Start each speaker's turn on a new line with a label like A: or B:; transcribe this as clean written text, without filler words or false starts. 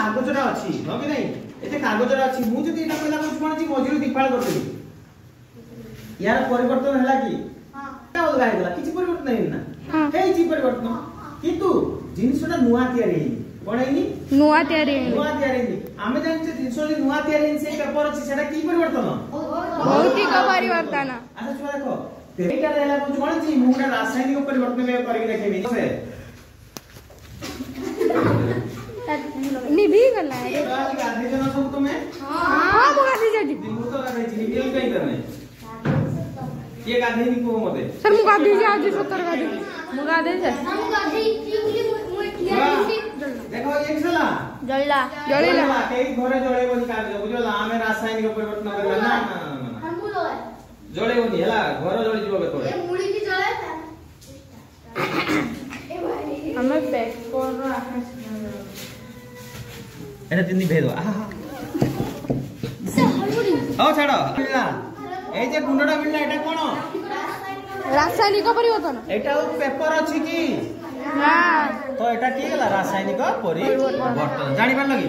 A: कागजरा अछि हो कि नहीं एते कागजरा अछि मु जदी एटा पहिला कुछ कोन छी मझिरु दिफाळ करतेली यार परिवर्तन हला कि हां ता अलगा हेला किछि परिवर्तन नै ना हे जी परिवर्तन किंतु जिनिसटा नुवा तयारी हेनी कोन हेनी नुवा तयारी हेनी आमे जानि जे जिनिस जे नुवा तयारी हेनी से पेपर अछि सेटा की परिवर्तन भौतिक परिवर्तन अच्छा छुआ देखो तेटा रहला कुछ कोन छी मुटा रासायनिक परिवर्तन में करि देखेबी से
B: निभी गला है
A: ये बात गाधी जन सब तुम्हें
B: हां वो गाधी जाती
A: दिन तो गाधी छी निभी कहीं करने ये गाधी नहीं को मते
B: सर मु गाधी जा आज 70 गाधी मु गाधी जा मु गाधी
A: देखो एक सला जळला कई घरे जळे बोली कार्य बुझला आमे रासायनिक परिवर्तन करला ना हम बोले जळे बोली हला घर जळे जीव बेतो ए मुड़ी की जळे ए भाई हमें पैक कर आकाश एटा तिनी भेदो आहा ओ छाड़ो मिलला ए जे गुंडडा मिलला एटा कोन
B: रासायनिक परिवर्तन
A: एटा पेपर अछि की
B: ना
A: तो एटा की गला रासायनिक परिवर्तन जानि पार लगी